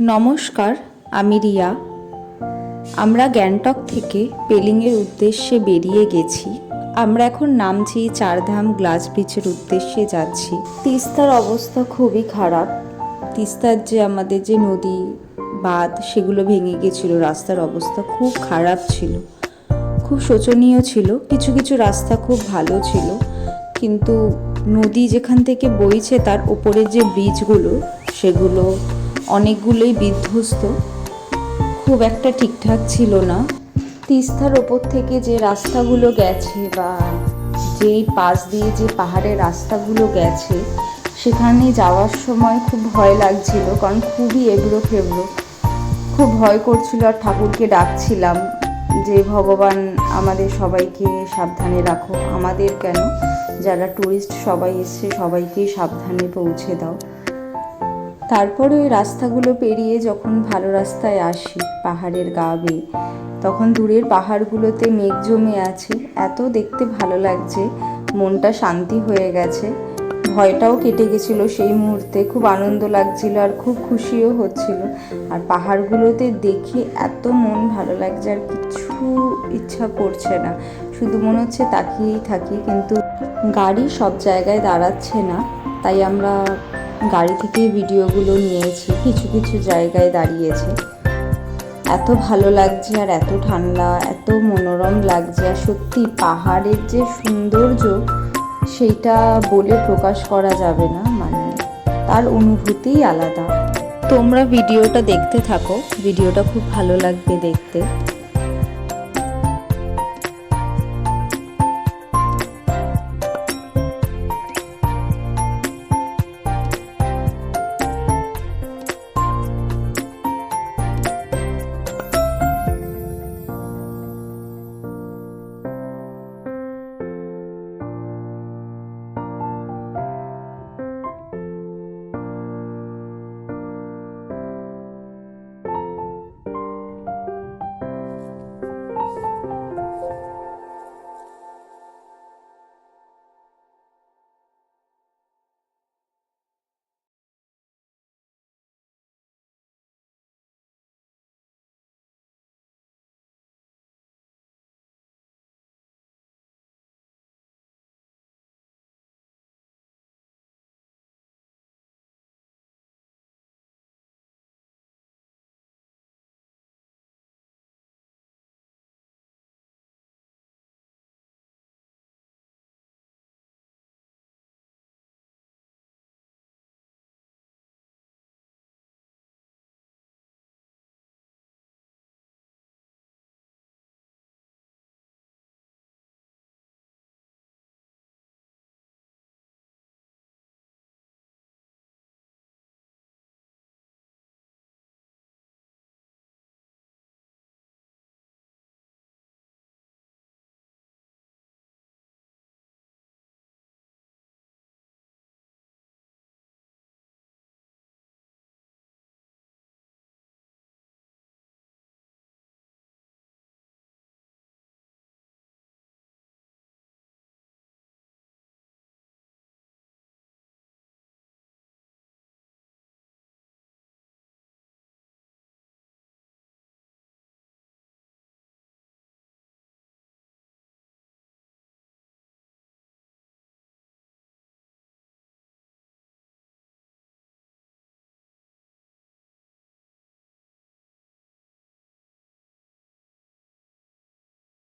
নমস্কার, আমি রিয়া। আমরা গ্যাংটক থেকে পেলিংয়ের উদ্দেশ্যে বেরিয়ে গেছি। আমরা এখন নামছি চারধাম গ্লাস ব্রিজের উদ্দেশ্যে যাচ্ছি। তিস্তার অবস্থা খুবই খারাপ। তিস্তার যে আমাদের যে নদী বাঁধ সেগুলো ভেঙে গেছিলো, রাস্তার অবস্থা খুব খারাপ ছিল, খুব শোচনীয় ছিল। কিছু কিছু রাস্তা খুব ভালো ছিল, কিন্তু নদী যেখান থেকে বইছে তার ওপরের যে ব্রিজগুলো সেগুলো অনেকগুলোই বিধ্বস্ত, খুব একটা ঠিকঠাক ছিল না। তিস্তার ওপর থেকে যে রাস্তাগুলো গেছে বা যেই পাশ দিয়ে যে পাহাড়ের রাস্তাগুলো গেছে সেখানে যাওয়ার সময় খুব ভয় লাগছিল, কারণ খুবই এবড়ো খেবড়ো, খুব ভয় করছিল। আর ঠাকুরকে ডাকছিলাম যে ভগবান আমাদের সবাইকে সাবধানে রাখো, আমাদের কেন, যারা ট্যুরিস্ট সবাই এসছে সবাইকেই সাবধানে পৌঁছে দাও। তারপরে ওই রাস্তাগুলো পেরিয়ে যখন ভালো রাস্তায় আসি পাহাড়ের গা বেয়ে, তখন দূরের পাহাড়গুলোতে মেঘ জমে আছে, এত দেখতে ভালো লাগছে, মনটা শান্তি হয়ে গেছে, ভয়টাও কেটে গেছিলো সেই মুহূর্তে। খুব আনন্দ লাগছিল আর খুব খুশিও হচ্ছিল। আর পাহাড়গুলোতে দেখে এত মন ভালো লাগছে, আর কিছু ইচ্ছা করছে না, শুধু মনে হচ্ছে তাকিয়েই থাকি। কিন্তু গাড়ি সব জায়গায় দাঁড়াচ্ছে না, তাই আমরা গাড়ি থেকেই ভিডিওগুলো নিয়েছি, কিছু কিছু জায়গায় দাঁড়িয়েছে। এত ভালো লাগছে আর এত ঠান্ডা, এত মনোরম লাগছে। আর সত্যি পাহাড়ের যে সৌন্দর্য সেইটা বলে প্রকাশ করা যাবে না, মানে তার অনুভূতিই আলাদা। তোমরা ভিডিওটা দেখতে থাকো, ভিডিওটা খুব ভালো লাগবে দেখতে।